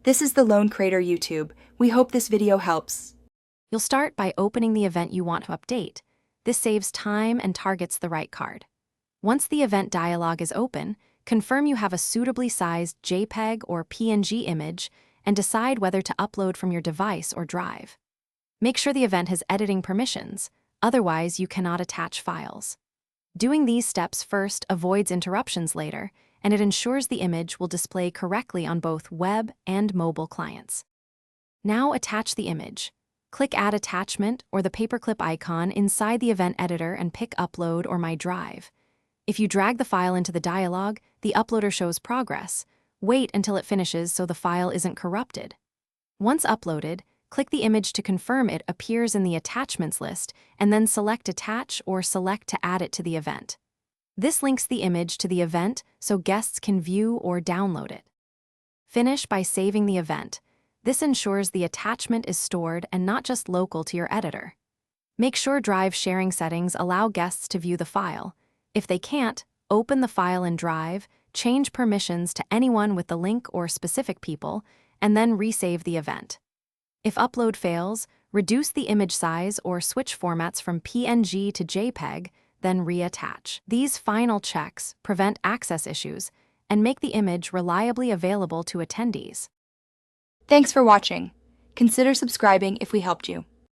This is the Lone Creator YouTube. We hope this video helps. You'll start by opening the event you want to update. This saves time and targets the right card. Once the event dialog is open, confirm you have a suitably sized JPEG or PNG image and decide whether to upload from your device or drive. Make sure the event has editing permissions, otherwise you cannot attach files. Doing these steps first avoids interruptions later, and it ensures the image will display correctly on both web and mobile clients. Now attach the image. Click Add Attachment or the paperclip icon inside the event editor and pick Upload or My Drive. If you drag the file into the dialog, the uploader shows progress. Wait until it finishes so the file isn't corrupted. Once uploaded, click the image to confirm it appears in the Attachments list, and then select Attach or select to add it to the event. This links the image to the event so guests can view or download it. Finish by saving the event. This ensures the attachment is stored and not just local to your editor. Make sure Drive sharing settings allow guests to view the file. If they can't, open the file in Drive, change permissions to anyone with the link or specific people, and then resave the event. If upload fails, reduce the image size or switch formats from PNG to JPEG, then reattach. These final checks prevent access issues and make the image reliably available to attendees. Thanks for watching. Consider subscribing if we helped you.